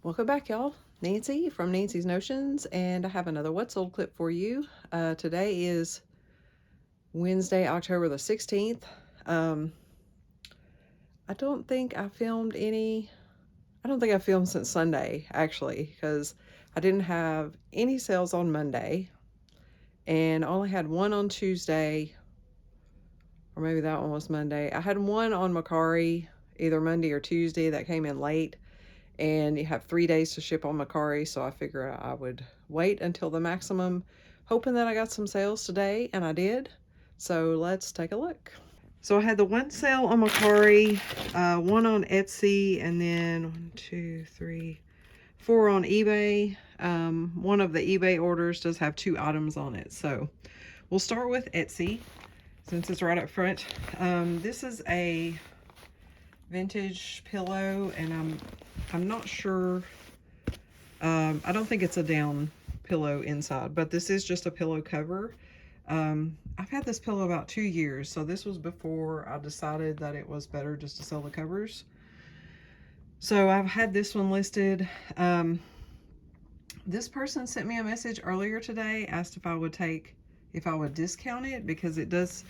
Welcome back, y'all. Nancy from Nancy's Notions, and I have another What Sold clip for you. Today is Wednesday, October the 16th. I don't think I filmed any. I don't think I filmed since Sunday, actually, because I didn't have any sales on Monday, and I only had one on Tuesday, or maybe that one was Monday. I had one on Mercari, either Monday or Tuesday, that came in late. And you have 3 days to ship on Mercari, so I figure I would wait until the maximum, hoping that I got some sales today, and I did. So let's take a look. So I had the one sale on Mercari, one on Etsy, and then 1, 2, 3, 4 on eBay. One of the eBay orders does have 2 items on it. So we'll start with Etsy since it's right up front. This is a vintage pillow, and I'm not sure. I don't think it's a down pillow inside, but this is just a pillow cover. I've had this pillow about 2 years, so this was before I decided that it was better just to sell the covers. So I've had this one listed. This person sent me a message earlier today, asked if I would discount it, because it does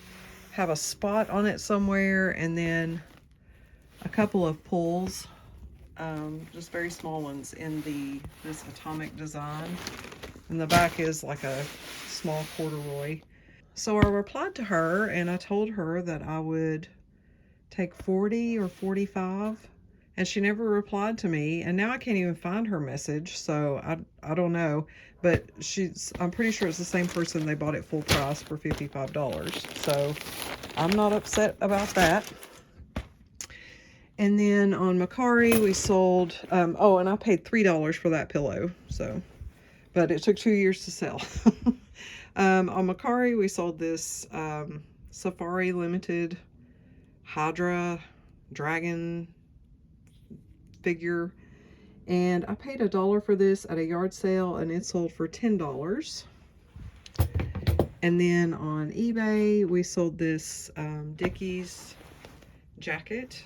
have a spot on it somewhere, and then a couple of pulls, just very small ones in this atomic design. And the back is like a small corduroy. So I replied to her and I told her that I would take 40 or 45, and she never replied to me, and now I can't even find her message, so I don't know, but I'm pretty sure it's the same person. They bought it full price for $55, so I'm not upset about that. And then on Mercari, we sold, oh, and I paid $3 for that pillow, so, but it took 2 years to sell. On Mercari, we sold this Safari Limited Hydra Dragon figure, and I paid $1 for this at a yard sale, and it sold for $10. And then on eBay, we sold this Dickies jacket.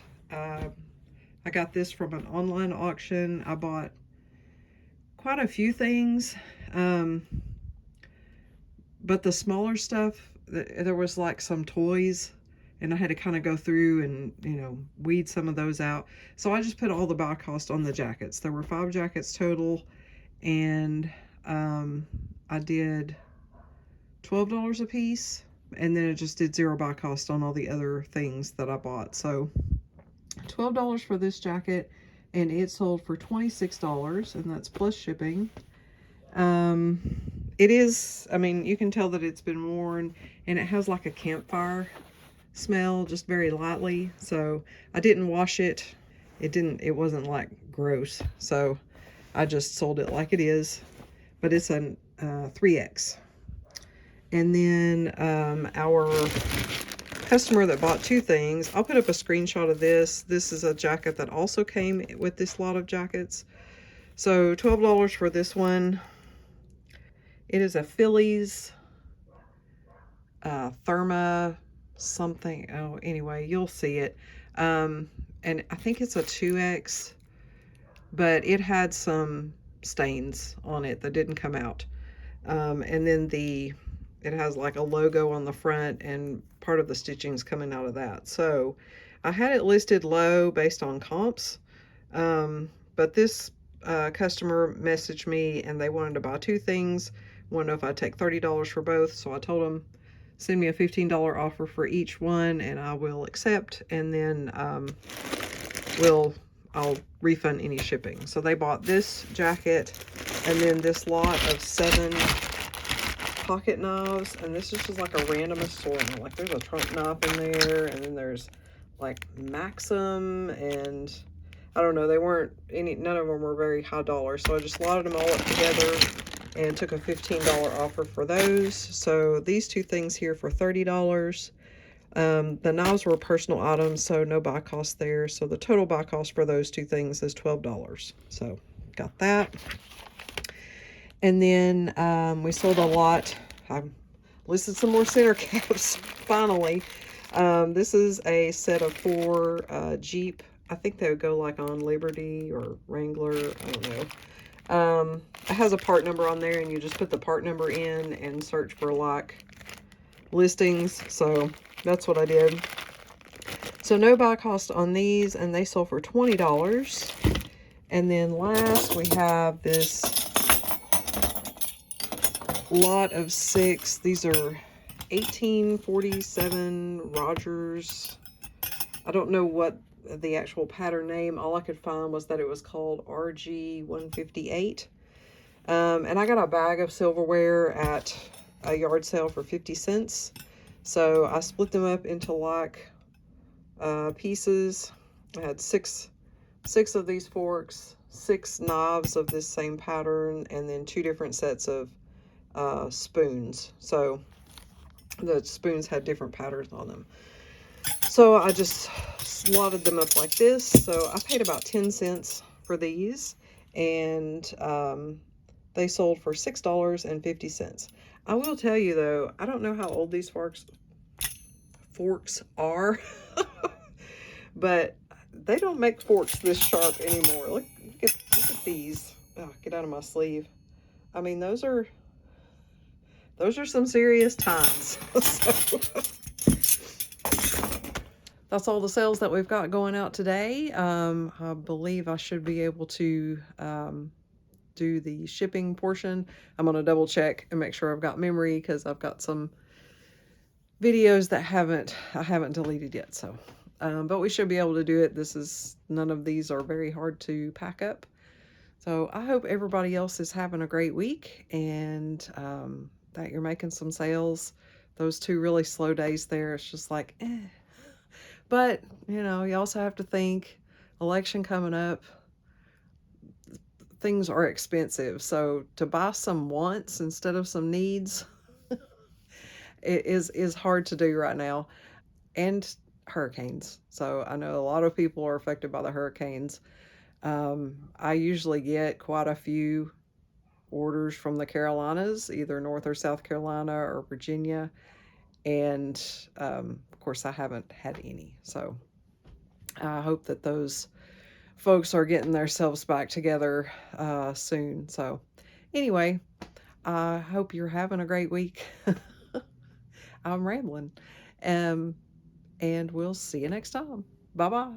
I got this from an online auction. I bought quite a few things, but the smaller stuff, there was like some toys, and I had to kind of go through and, weed some of those out. So I just put all the buy cost on the jackets. There were 5 jackets total, and I did $12 a piece, and then it just did 0 buy cost on all the other things that I bought. So $12 for this jacket, and it sold for $26, and that's plus shipping. It is, I mean, you can tell that it's been worn, and it has like a campfire smell, just very lightly. So I didn't wash it. It wasn't like gross, so I just sold it like it is, but it's a 3X. And then our customer that bought 2 things, I'll put up a screenshot of this. This is a jacket that also came with this lot of jackets. So $12 for this one. It is a Phillies Therma something. Oh, anyway, you'll see it. And I think it's a 2X, but it had some stains on it that didn't come out. And then it has like a logo on the front, and part of the stitching's coming out of that. So I had it listed low based on comps, but this customer messaged me, and they wanted to buy 2 things. Wanted to know if I'd take $30 for both, so I told them send me a $15 offer for each one, and I will accept, and then I'll refund any shipping. So they bought this jacket, and then this lot of 7 pocket knives, and this is just like a random assortment. Like, there's a trunk knife in there, and then there's like Maxim, and I don't know, none of them were very high dollar, so I just lotted them all up together and took a $15 offer for those. So these 2 things here for $30. The knives were personal items, so no buy cost there. So the total buy cost for those 2 things is $12. So got that. And then we sold a lot. I listed some more center caps finally. This is a set of 4 Jeep I think they would go like on Liberty or Wrangler. I don't know. It has a part number on there, and you just put the part number in and search for like listings. So that's what I did. So no buy cost on these, and they sold for $20. And then last we have this lot of 6. These are 1847 Rogers. I don't know what the actual pattern name. All I could find was that it was called RG 158. And I got a bag of silverware at a yard sale for 50 cents. So I split them up into like pieces. I had six of these forks, 6 knives of this same pattern, and then 2 different sets of spoons. So the spoons had different patterns on them. So I just slotted them up like this. So I paid about 10 cents for these, and they sold for $6.50. I will tell you though, I don't know how old these forks are, but they don't make forks this sharp anymore. Look at these. Oh, get out of my sleeve. I mean, those are some serious times. So, that's all the sales that we've got going out today. I believe I should be able to do the shipping portion. I'm going to double check and make sure I've got memory, because I've got some videos that I haven't deleted yet. So, but we should be able to do it. None of these are very hard to pack up. So I hope everybody else is having a great week, and that you're making some sales. Those 2 really slow days there, it's just like, eh. But, you know, you also have to think, election coming up, things are expensive. So to buy some wants instead of some needs, it is hard to do right now. And hurricanes. So I know a lot of people are affected by the hurricanes. I usually get quite a few orders from the Carolinas, either North or South Carolina or Virginia. And of course, I haven't had any. So I hope that those folks are getting themselves back together soon. So anyway, I hope you're having a great week. I'm rambling. And we'll see you next time. Bye-bye.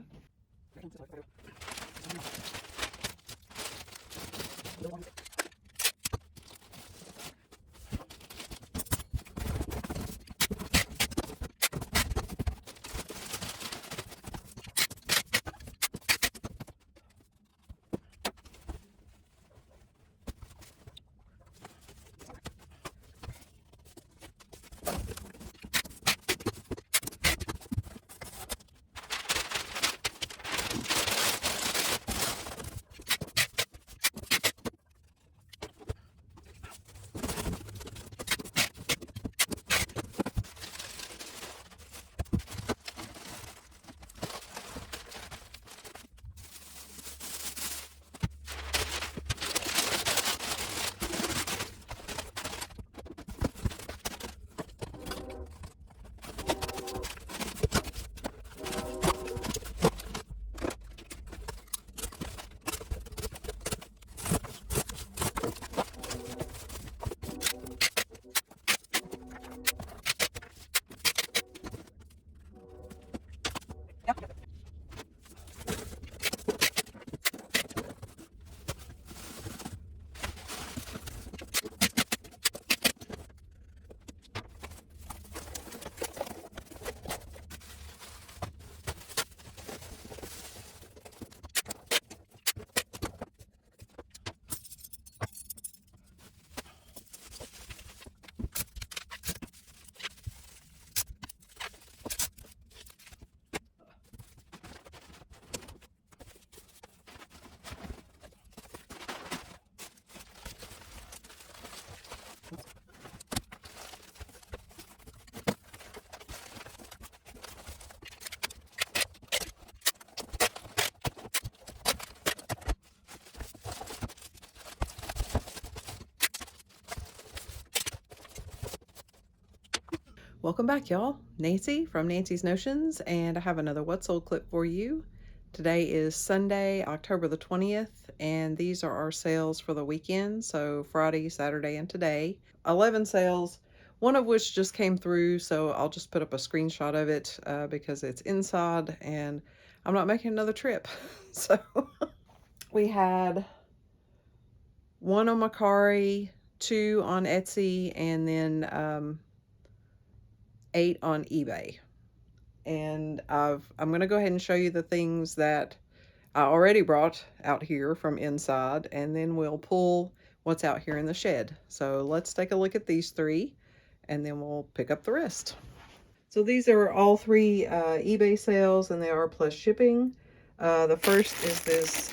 Welcome back, y'all. Nancy from Nancy's Notions, and I have another What Sold clip for you. Today is Sunday, October the 20th, and these are our sales for the weekend, so Friday, Saturday, and today. 11 sales, one of which just came through, so I'll just put up a screenshot of it because it's inside and I'm not making another trip. So we had one on Mercari, 2 on Etsy, and then 8 on eBay. And I'm going to go ahead and show you the things that I already brought out here from inside, and then we'll pull what's out here in the shed. So let's take a look at these 3, and then we'll pick up the rest. So these are all 3 eBay sales, and they are plus shipping. The first is this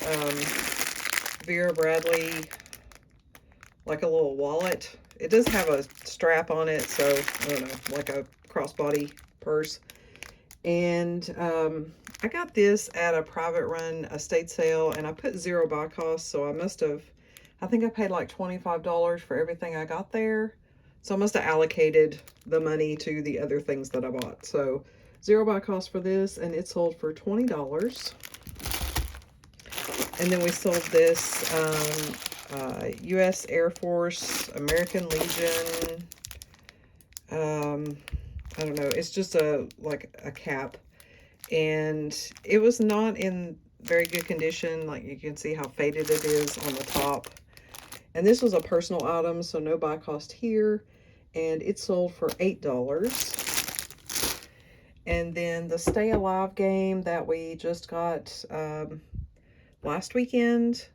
Vera Bradley, like a little wallet. It does have a strap on it, so I don't know, like a crossbody purse. And I got this at a private run estate sale, and I put 0 buy cost, so I think I paid like $25 for everything I got there. So I must have allocated the money to the other things that I bought. So 0 buy cost for this, and it sold for $20. And then we sold this U.S. Air Force, American Legion, I don't know, it's just like a cap, and it was not in very good condition. Like, you can see how faded it is on the top. And this was a personal item, so no buy cost here, and it sold for $8. And then the Stay Alive game that we just got last weekend,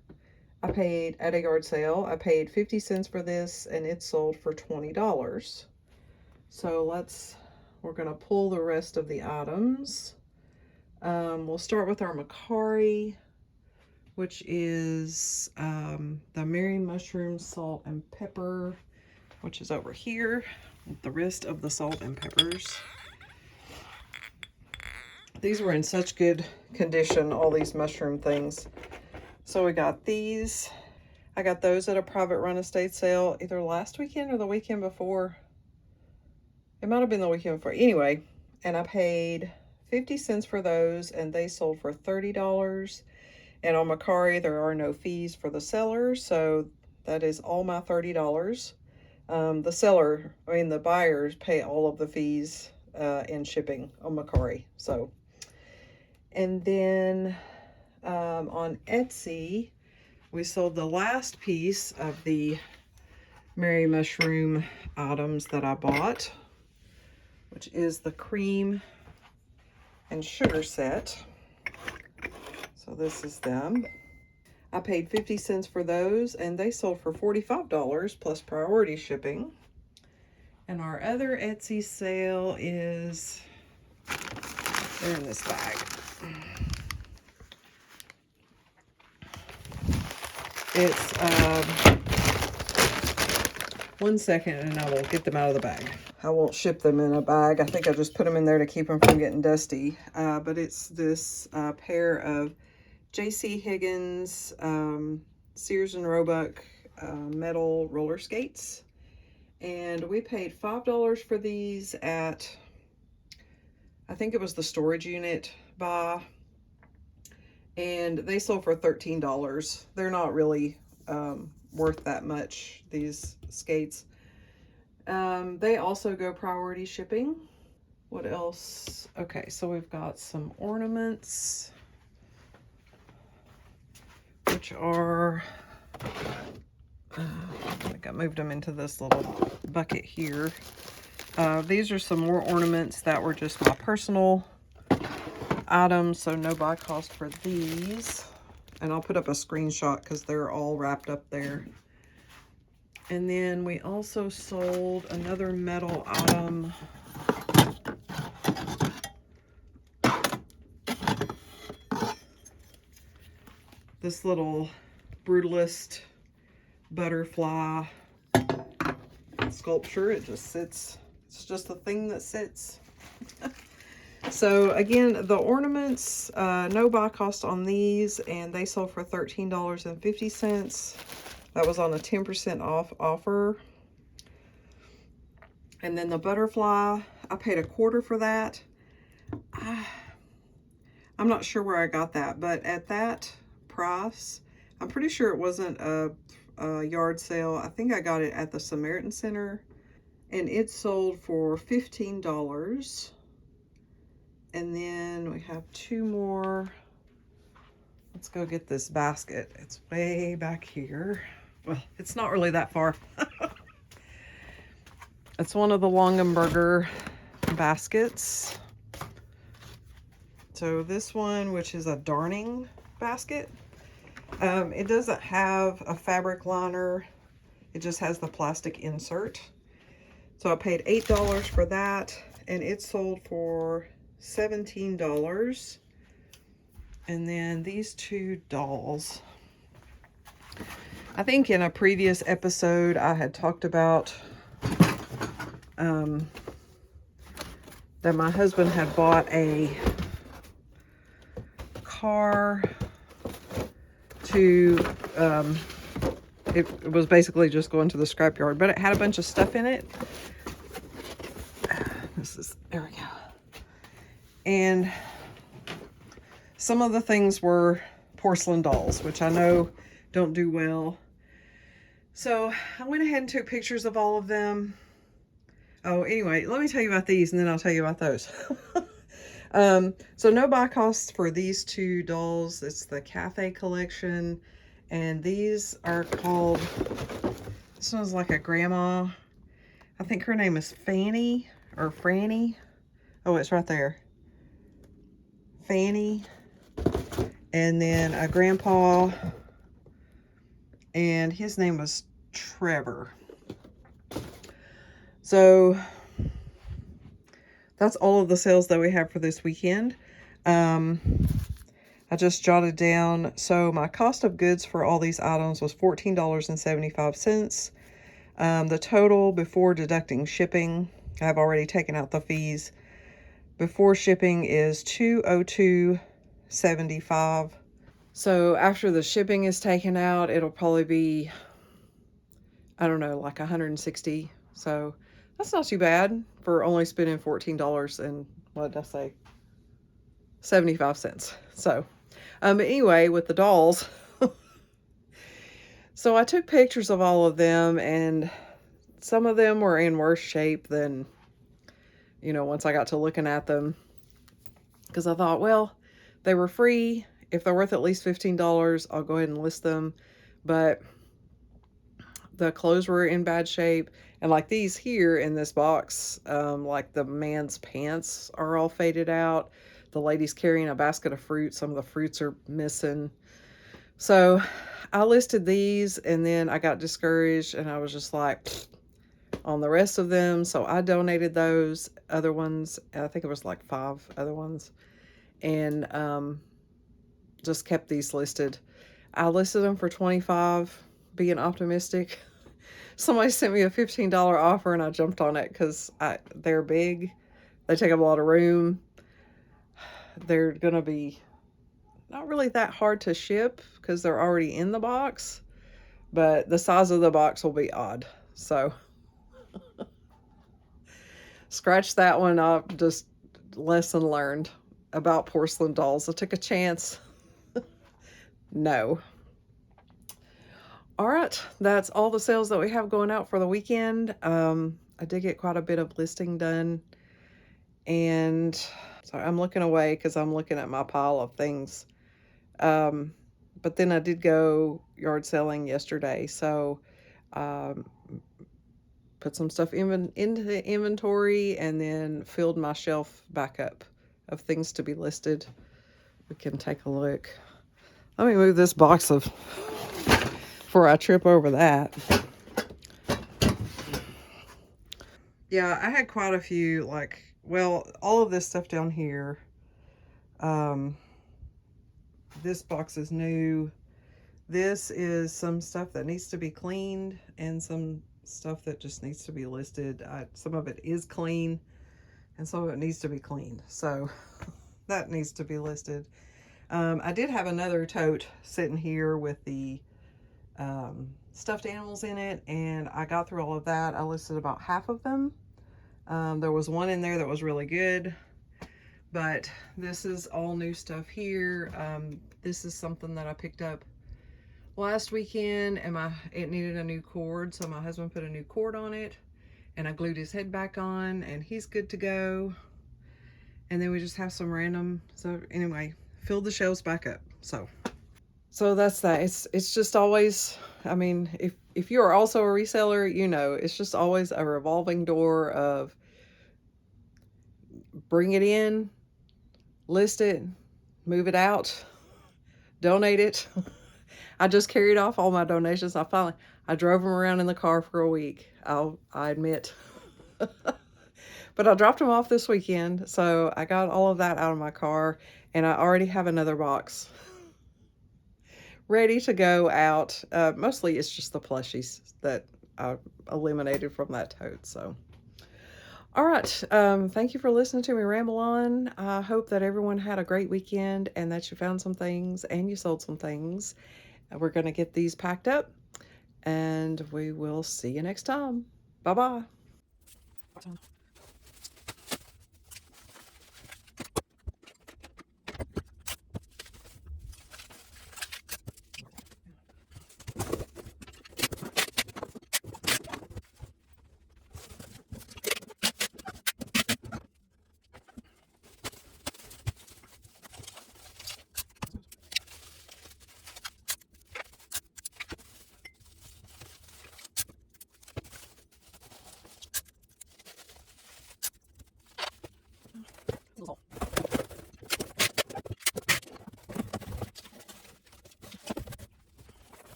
I paid at a yard sale. I paid 50 cents for this, and it sold for $20. So we're going to pull the rest of the items. We'll start with our Mercari, which is the Mary Mushroom Salt and Pepper, which is over here with the rest of the salt and peppers. These were in such good condition, all these mushroom things. So we got these. I got those at a private run estate sale either last weekend or the weekend before. It might have been the weekend before. Anyway, and I paid 50 cents for those, and they sold for $30. And on Mercari, there are no fees for the seller, so that is all my $30. The buyers pay all of the fees and shipping on Mercari. So, and then on Etsy, we sold the last piece of the Mary Mushroom items that I bought, which is the cream and sugar set. So this is them. I paid 50 cents for those, and they sold for $45 plus priority shipping. And our other Etsy sale is, they're in this bag. It's, 1 second and I will get them out of the bag. I won't ship them in a bag. I think I just put them in there to keep them from getting dusty. But it's this pair of J.C. Higgins Sears and Roebuck metal roller skates. And we paid $5 for these at, I think it was the storage unit buy. And they sold for $13. They're not really worth that much, these skates. They also go priority shipping. What else? Okay, so we've got some ornaments, which are, I think I moved them into this little bucket here. These are some more ornaments that were just my personal items, so no buy cost for these. And I'll put up a screenshot because they're all wrapped up there. And then we also sold another metal item. This little brutalist butterfly sculpture. It just sits. It's just a thing that sits. So again, the ornaments, no buy cost on these, and they sold for $13.50. That was on a 10% off offer. And then the butterfly, I paid $0.25 for that. I'm not sure where I got that, but at that price, I'm pretty sure it wasn't a yard sale. I think I got it at the Samaritan Center, and it sold for $15. And then we have two more. Let's go get this basket. It's way back here. Well, it's not really that far. It's one of the Longenberger baskets. So this one, which is a darning basket, it doesn't have a fabric liner. It just has the plastic insert. So I paid $8 for that, and it sold for $17. And then these two dolls. I think in a previous episode I had talked about that my husband had bought a car to, it was basically just going to the scrapyard, but it had a bunch of stuff in it. There we go. And some of the things were porcelain dolls, which I know don't do well. So I went ahead and took pictures of all of them. Oh, anyway, let me tell you about these, and then I'll tell you about those. So no buy costs for these two dolls. It's the Cafe collection, and these are called, this one's like a grandma. I think her name is Fanny or Franny. Oh, it's right there. Fanny. And then a grandpa, and his name was Trevor. So that's all of the sales that we have for this weekend. I just jotted down, so my cost of goods for all these items was $14.75. The total before deducting shipping, I've already taken out the fees, before shipping is $202.75. So after the shipping is taken out, it'll probably be, I don't know, like $160. So that's not too bad for only spending $14 and, what did I say, 75 cents. So, but anyway, with the dolls, so I took pictures of all of them, and some of them were in worse shape than, you know, once I got to looking at them, because I thought, well, they were free. If they're worth at least $15, I'll go ahead and list them. But the clothes were in bad shape. And like these here in this box, like the man's pants are all faded out. The lady's carrying a basket of fruit. Some of the fruits are missing. So I listed these, and then I got discouraged, and I was just like, on the rest of them. So I donated those other ones. I think it was like 5 other ones. And just kept these listed. I listed them for $25, being optimistic. Somebody sent me a $15 offer, and I jumped on it because they're big. They take up a lot of room. They're going to be not really that hard to ship because they're already in the box, but the size of the box will be odd. So scratch that one up. Just lesson learned about porcelain dolls. I took a chance. No. All right, that's all the sales that we have going out for the weekend. I did get quite a bit of listing done, and so I'm looking away because I'm looking at my pile of things. But then I did go yard selling yesterday, so put some stuff into the inventory, and then filled my shelf back up of things to be listed. We can take a look. Let me move this box of before I trip over that. Yeah, I had quite a few, like, well, all of this stuff down here. This box is new. This is some stuff that needs to be cleaned, and some stuff that just needs to be listed. Some of it is clean, and some of it needs to be cleaned. So that needs to be listed. I did have another tote sitting here with the stuffed animals in it, and I got through all of that. I listed about half of them. There was one in there that was really good, But this is all new stuff here. This is something that I picked up last weekend, and it needed a new cord, so my husband put a new cord on it, and I glued his head back on, and he's good to go. And then we just have some random. So anyway, filled the shelves back up. So that's that. It's just always. I mean, if you are also a reseller, you know, it's just always a revolving door of bring it in, list it, move it out, donate it. I just carried off all my donations. I drove them around in the car for a week. I admit. But I dropped them off this weekend, so I got all of that out of my car, and I already have another box ready to go out. Mostly it's just the plushies that I eliminated from that tote. So, all right. Thank you for listening to me ramble on. I hope that everyone had a great weekend and that you found some things and you sold some things. We're going to get these packed up, and we will see you next time. Bye bye.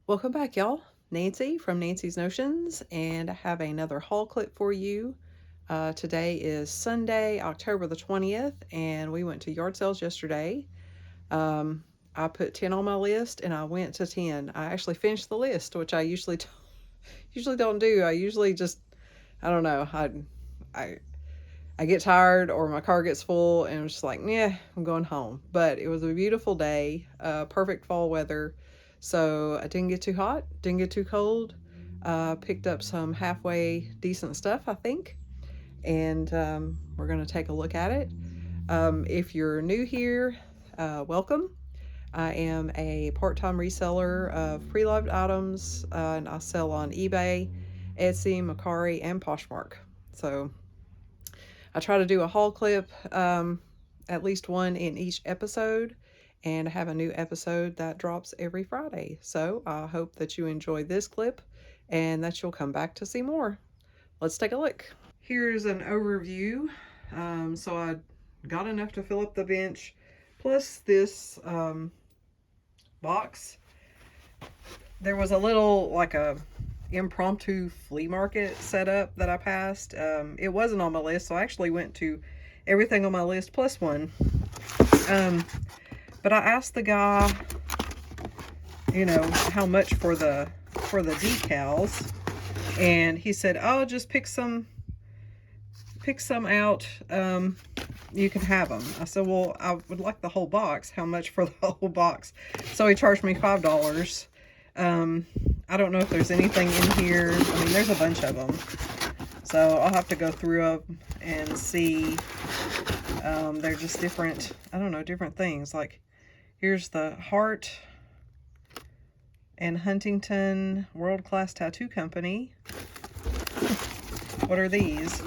Welcome back, y'all. Nancy from Nancy's Notions, and I have another haul clip for you. Today is Sunday, October the 20th, and we went to yard sales yesterday. I put 10 on my list, and I went to 10. I actually finished the list, which I usually don't do. I usually just, I don't know, I I get tired or my car gets full and I'm just like, yeah, I'm going home. But it was a beautiful day, perfect fall weather. So I didn't get too hot, didn't get too cold. Picked up some halfway decent stuff, I think. And we're going to take a look at it. If you're new here, welcome. I am a part-time reseller of pre-loved items, and I sell on eBay, Etsy, Mercari, and Poshmark. So I try to do a haul clip, at least one in each episode, and I have a new episode that drops every Friday. So I hope that you enjoy this clip and that you'll come back to see more. Let's take a look. Here's an overview. So I got enough to fill up the bench, plus this box. There was a little, like a impromptu flea market setup that I passed. It wasn't on my list, so I actually went to everything on my list plus one. But I asked the guy, how much for the decals, and he said, "Oh, just pick some out. You can have them." I said, "Well, I would like the whole box. How much for the whole box?" So he charged me $5. I don't know if there's anything in here. I mean, there's a bunch of them. So I'll have to go through them and see. They're just different, I don't know, different things. Like, here's the Hart and Huntington World Class Tattoo Company. What are these?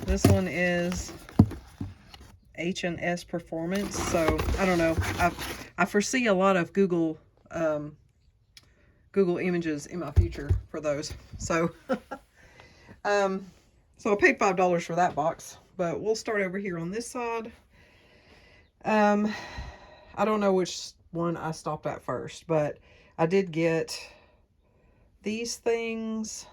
This one is H&S Performance. So I don't know. I foresee a lot of Google images in my future for those. So so I paid $5 for that box, but we'll start over here on this side. I don't know which one I stopped at first, but I did get these things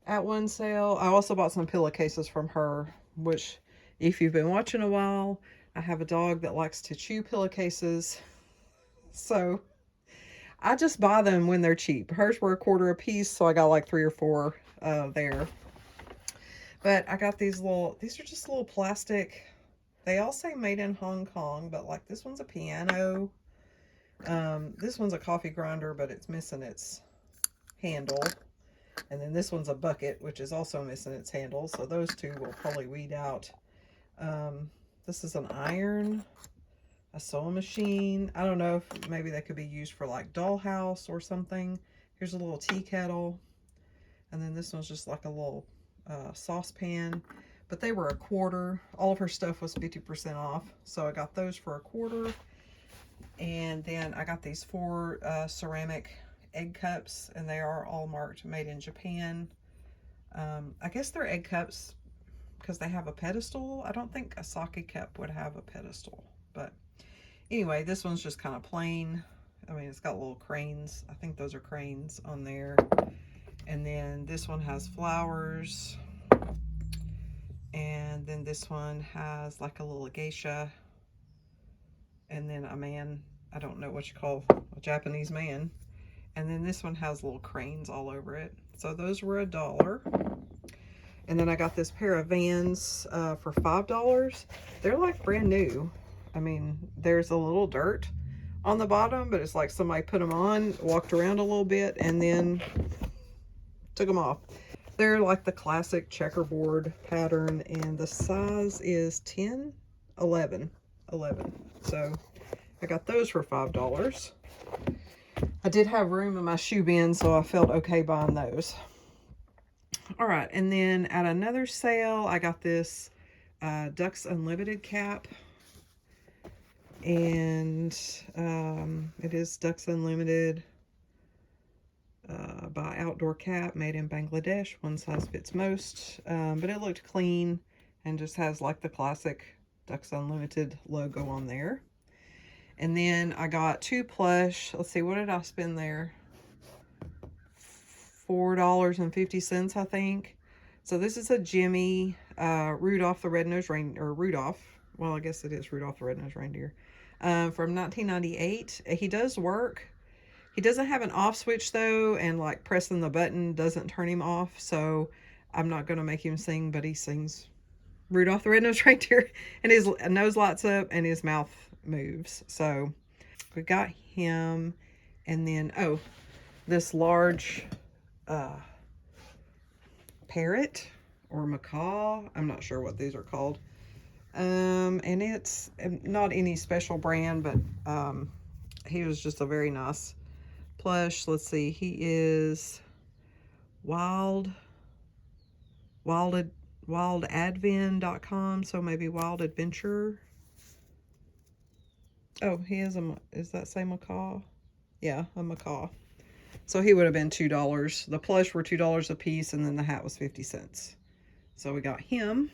at one sale. I also bought some pillowcases from her, which, if you've been watching a while, I have a dog that likes to chew pillowcases. So I just buy them when they're cheap. Hers were $1 a piece, so I got like 3 or 4 there. But I got these are just little plastic. They all say made in Hong Kong, but like this one's a piano. This one's a coffee grinder, but it's missing its handle. And then this one's a bucket, which is also missing its handle. So those two will probably weed out. This is an iron, a sewing machine. I don't know if maybe they could be used for like dollhouse or something. Here's a little tea kettle. And then this one's just like a little saucepan. But they were $1. All of her stuff was 50% off. So I got those for $1. And then I got these 4 ceramic egg cups, and they are all marked made in Japan. I guess they're egg cups because they have a pedestal. I don't think a sake cup would have a pedestal, but anyway, this one's just kind of plain. I mean, it's got little cranes. I think those are cranes on there. And then this one has flowers. And then this one has like a little geisha. And then a man, I don't know what you call a Japanese man. And then this one has little cranes all over it. So those were $1. And then I got this pair of Vans for $5. They're like brand new. I mean, there's a little dirt on the bottom, but it's like somebody put them on, walked around a little bit, and then took them off. They're like the classic checkerboard pattern, and the size is 11. So I got those for $5. I did have room in my shoe bin, so I felt okay buying those. All right, and then at another sale, I got this Ducks Unlimited cap. And it is Ducks Unlimited by Outdoor Cap, made in Bangladesh. One size fits most. But it looked clean and just has like the classic Ducks Unlimited logo on there. And then I got 2 plush. Let's see, what did I spend there? $4.50, I think. So this is a Jimmy Rudolph the Red-Nosed Reindeer, or Rudolph. Well, I guess it is Rudolph the Red-Nosed Reindeer. From 1998. He does work. He doesn't have an off switch though, and like pressing the button doesn't turn him off. So I'm not gonna make him sing, but he sings Rudolph the Red-Nosed Reindeer, and his nose lights up and his mouth moves. So we got him, and then this large parrot or macaw. I'm not sure what these are called. And it's not any special brand, but he was just a very nice plush. Let's see, he is wildadvent.com, so maybe Wild Adventure. Oh, he is is that say macaw? Yeah, a macaw. So he would have been $2. The plush were $2 a piece, and then the hat was 50 cents. So we got him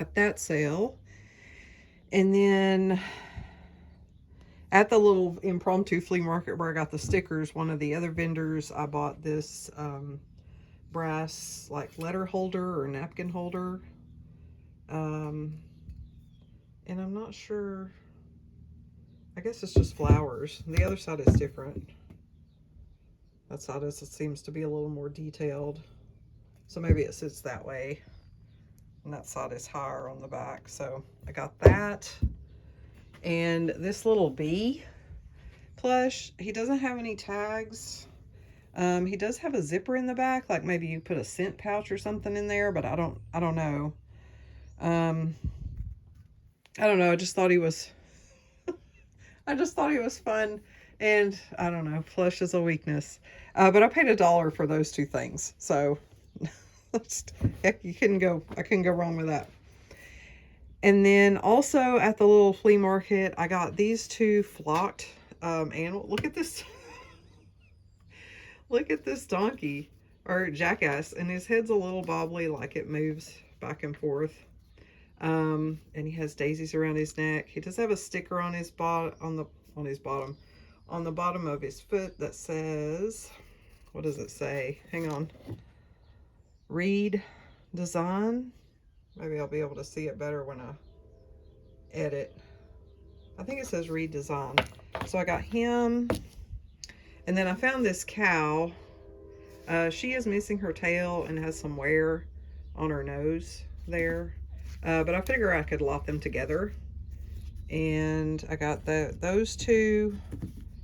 at that sale. And then at the little impromptu flea market where I got the stickers, one of the other vendors, I bought this brass like letter holder or napkin holder. And I'm not sure, I guess it's just flowers. The other side is different. That side it seems to be a little more detailed. So maybe it sits that way. And that side is higher on the back. So I got that. And this little bee plush, he doesn't have any tags. He does have a zipper in the back, like maybe you put a scent pouch or something in there, but I don't know. I don't know. I just thought he was fun, and I don't know, plush is a weakness. But I paid $1 for those two things, so I couldn't go wrong with that. And then also at the little flea market, I got these two flocked animals. Look at this. Look at this donkey or jackass, and his head's a little bobbly, like it moves back and forth. And he has daisies around his neck. He does have a sticker on his on the bottom of his foot that says, what does it say? Hang on. Read design. Maybe I'll be able to see it better when I edit. I think it says read design. So I got him. And then I found this cow. She is missing her tail and has some wear on her nose there. But I figure I could lot them together. And I got those two.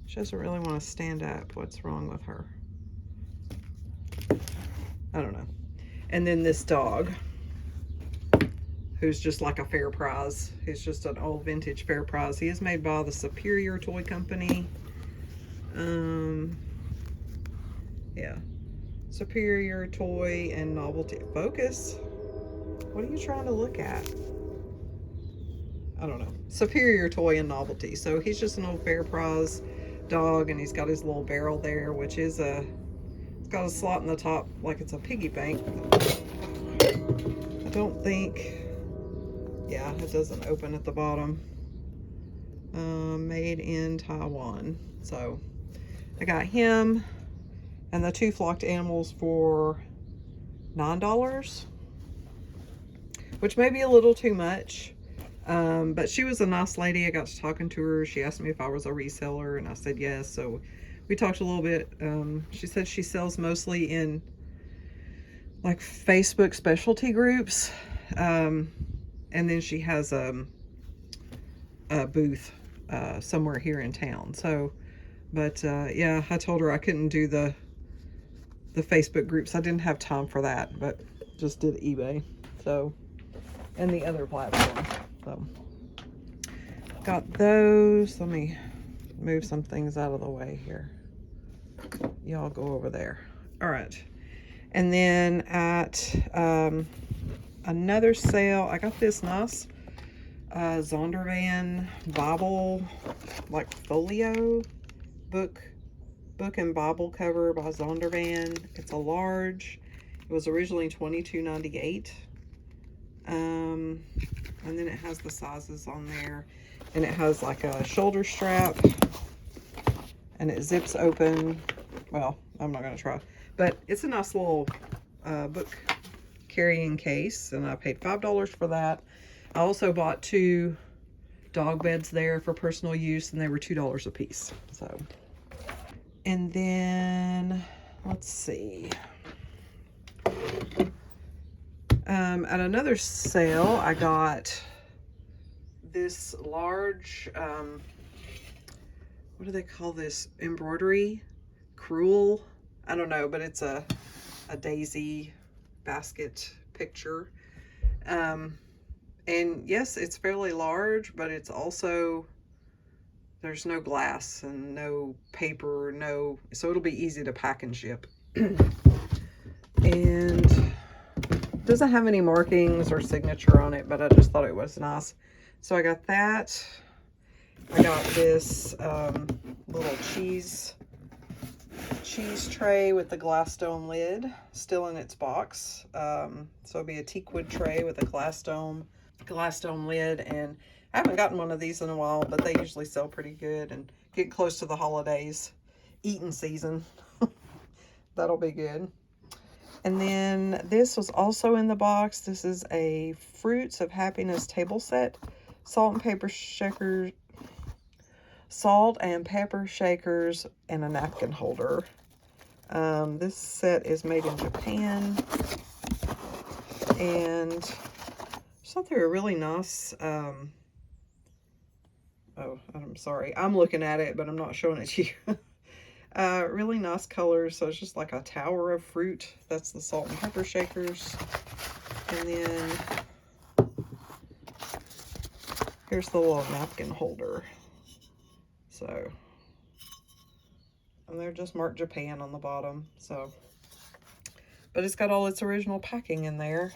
She doesn't really want to stand up. What's wrong with her? I don't know. And then this dog, who's just like a fair prize. He's just an old vintage fair prize. He is made by the Superior Toy Company. Yeah. Superior Toy and Novelty. Focus. What are you trying to look at? I don't know. Superior Toy and Novelty. So he's just an old fair prize dog, and he's got his little barrel there, which is it's got a slot in the top like it's a piggy bank. I don't think, yeah, it doesn't open at the bottom. Made in Taiwan. So I got him and the two flocked animals for $9, which may be a little too much. But she was a nice lady. I got to talking to her. She asked me if I was a reseller, and I said yes. So we talked a little bit. She said she sells mostly in like Facebook specialty groups. And then she has a booth somewhere here in town. So, but yeah, I told her I couldn't do the Facebook groups. I didn't have time for that, but just did eBay. So, and the other platform. So, got those. Let me move some things out of the way here. Y'all go over there. All right. And then at another sale, I got this nice Zondervan Bible, like folio book and Bible cover by Zondervan. It's a large. It was originally $22.98. And then it has the sizes on there, and it has like a shoulder strap, and it zips open. Well, I'm not gonna try, But it's a nice little book carrying case, and I paid $5 for that. I also bought 2 dog beds there for personal use, and they were $2 a piece. So, and then let's see. At another sale, I got this large, what do they call this? Embroidery? Crewel? I don't know, but it's a daisy basket picture. And yes, it's fairly large, but it's also, there's no glass and no paper, so it'll be easy to pack and ship. And doesn't have any markings or signature on it, but I just thought it was nice. So I got that. I got this little cheese tray with the glass dome lid still in its box. So it'll be a teakwood tray with a glass dome lid, and I haven't gotten one of these in a while, but they usually sell pretty good and get close to the holidays, eating season. That'll be good. And then this was also in the box. This is a Fruits of Happiness table set, salt and pepper shakers, and a napkin holder. This set is made in Japan, and I thought they were really nice. Oh, I'm sorry. I'm looking at it, but I'm not showing it to you. Really nice colors. So it's just like a tower of fruit. That's the salt and pepper shakers. And then here's the little napkin holder. So, and they're just marked Japan on the bottom. So, but it's got all its original packing in there.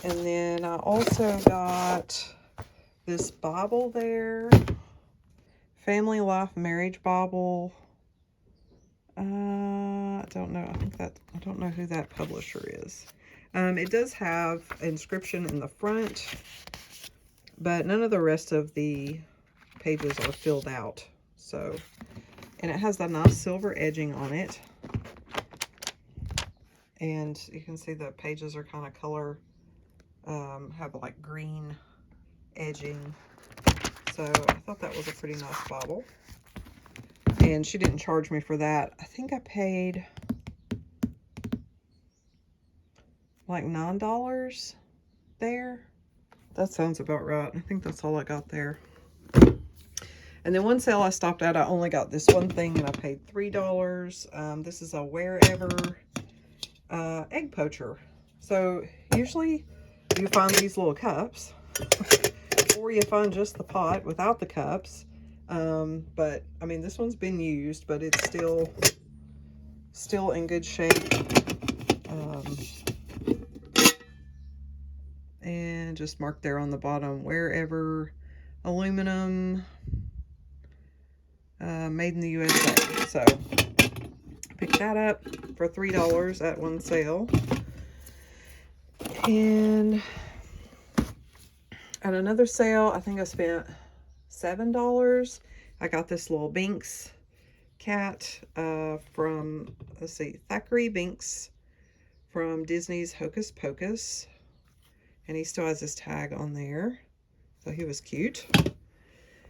And then I also got this Bible there, Family Life Marriage Bible. I don't know. I don't know who that publisher is. It does have inscription in the front, but none of the rest of the pages are filled out. So, and it has the nice silver edging on it. And you can see the pages are kind of color, have like green edging. So I thought that was a pretty nice Bible. And she didn't charge me for that. I think I paid like $9 there. That sounds about right. I think that's all I got there. And then one sale I stopped at, I only got this one thing and I paid $3. This is a Wherever egg poacher. So usually you find these little cups, or you find just the pot without the cups. But I mean, this one's been used, but it's still in good shape. And just marked there on the bottom, Wherever aluminum, made in the USA. So picked that up for $3 at one sale. And at another sale, I think I spent $7. I got this little Binks cat from, let's see, Thackeray Binks from Disney's Hocus Pocus. And he still has his tag on there. So he was cute.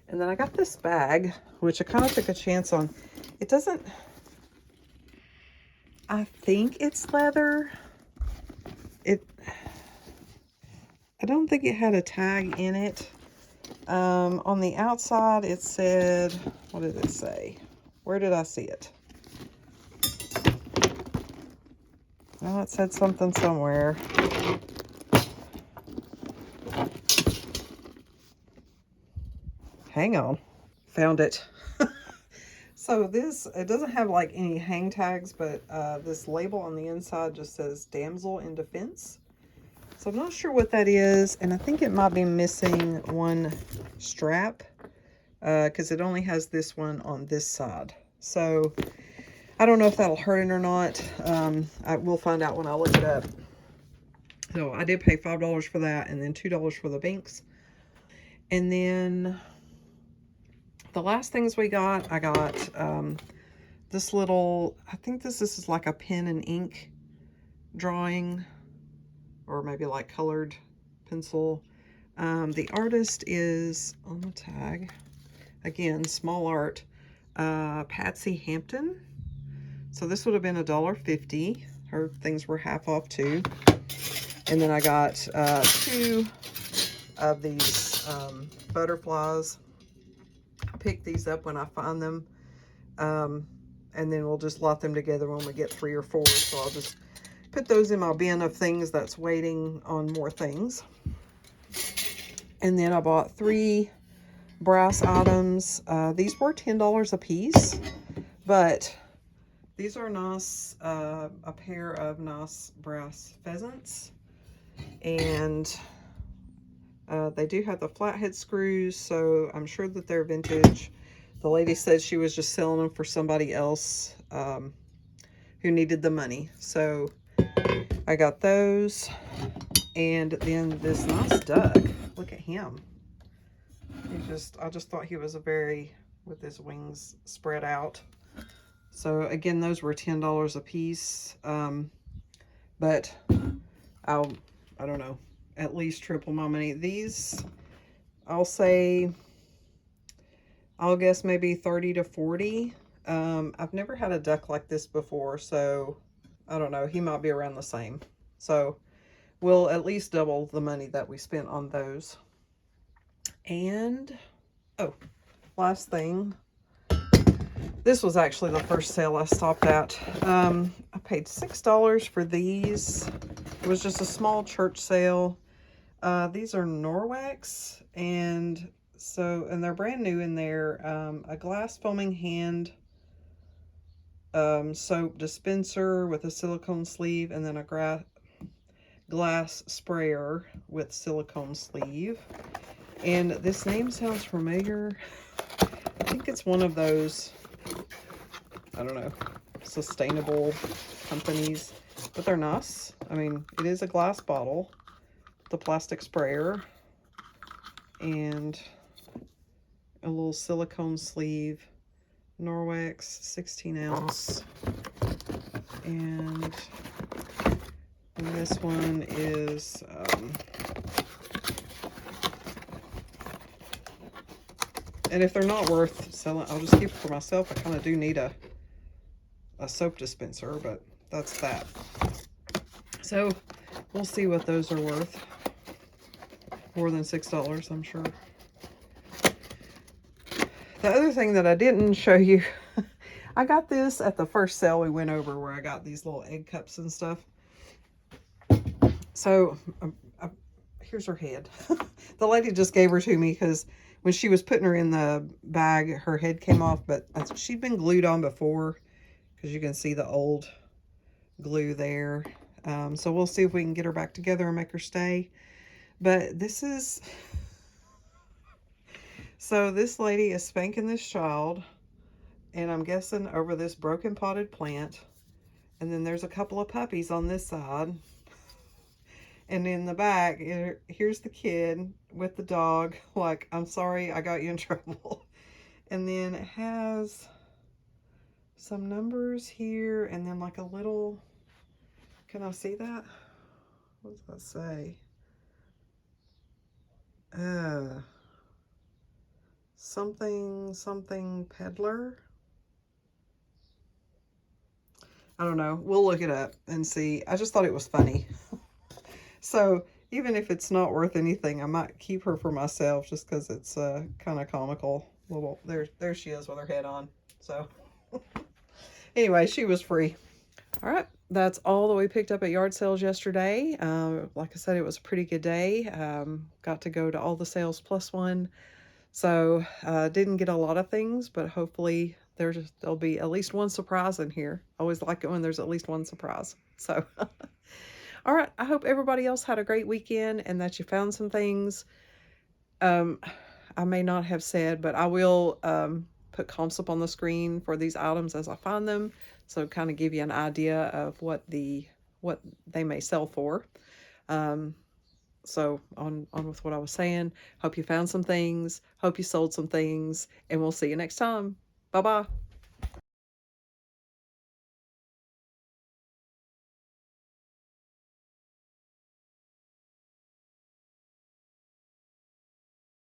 And then I got this bag, which I kind of took a chance on. It doesn't, I think it's leather. I don't think it had a tag in it. On the outside, it said, what did it say? Where did I see it? Oh, it said something somewhere. Hang on. Found it. So this, it doesn't have like any hang tags, but this label on the inside just says Damsel in Defense. So I'm not sure what that is, and I think it might be missing one strap because it only has this one on this side. So I don't know if that'll hurt it or not. I will find out when I look it up. So I did pay $5 for that, and then $2 for the Binks. And then the last things we got, I got this little, I think this is like a pen and ink drawing, or maybe like colored pencil. The artist is on the tag. Again, small art. Patsy Hampton. So this would have been $1.50. Her things were half off too. And then I got 2 of these butterflies. I pick these up when I find them. And then we'll just lot them together when we get 3 or 4. So I'll just put those in my bin of things that's waiting on more things. And then I bought 3 brass items. These were $10 a piece, but these are nice, a pair of nice brass pheasants. And they do have the flathead screws, so I'm sure that they're vintage. The lady said she was just selling them for somebody else who needed the money. So I got those. And then this nice duck. Look at him. I just thought he was with his wings spread out. So again, those were $10 a piece. But I don't know, at least triple my money. These, I'll guess maybe 30 to 40. I've never had a duck like this before, so I don't know. He might be around the same. So we'll at least double the money that we spent on those. And, oh, last thing. This was actually the first sale I stopped at. I paid $6 for these. It was just a small church sale. These are Norwex, and they're brand new in there. A glass foaming hand soap dispenser with a silicone sleeve, and then a glass sprayer with silicone sleeve. And this name sounds familiar. I think it's one of those, I don't know, sustainable companies, but they're nice. I mean, it is a glass bottle, the plastic sprayer, and a little silicone sleeve, Norwex 16 ounce. And this one is and if they're not worth selling, I'll just keep it for myself. I kind of do need a soap dispenser, but that's that. So we'll see what those are worth. More than $6, I'm sure. The other thing that I didn't show you, I got this at the first sale we went over, where I got these little egg cups and stuff. So here's her head. The lady just gave her to me because when she was putting her in the bag, her head came off, but she'd been glued on before, because you can see the old glue there. So we'll see if we can get her back together and make her stay. But this is... So this lady is spanking this child, and I'm guessing over this broken potted plant. And then there's a couple of puppies on this side. And in the back, here's the kid with the dog, like, I'm sorry I got you in trouble. And then it has some numbers here, and then like a little, can I see that? What does that say? Something peddler. I don't know. We'll look it up and see. I just thought it was funny. So even if it's not worth anything, I might keep her for myself just because it's kind of comical. Little, there she is with her head on. So anyway, she was free. All right, that's all that we picked up at yard sales yesterday. Like I said, it was a pretty good day. Got to go to all the sales plus one. So didn't get a lot of things, but hopefully there'll be at least one surprise in here. I always like it when there's at least one surprise. So all right, I hope everybody else had a great weekend and that you found some things. I may not have said, but I will put comps up on the screen for these items as I find them, so kind of give you an idea of what they may sell for. So on with what I was saying. Hope you found some things. Hope you sold some things, and we'll see you next time. Bye bye.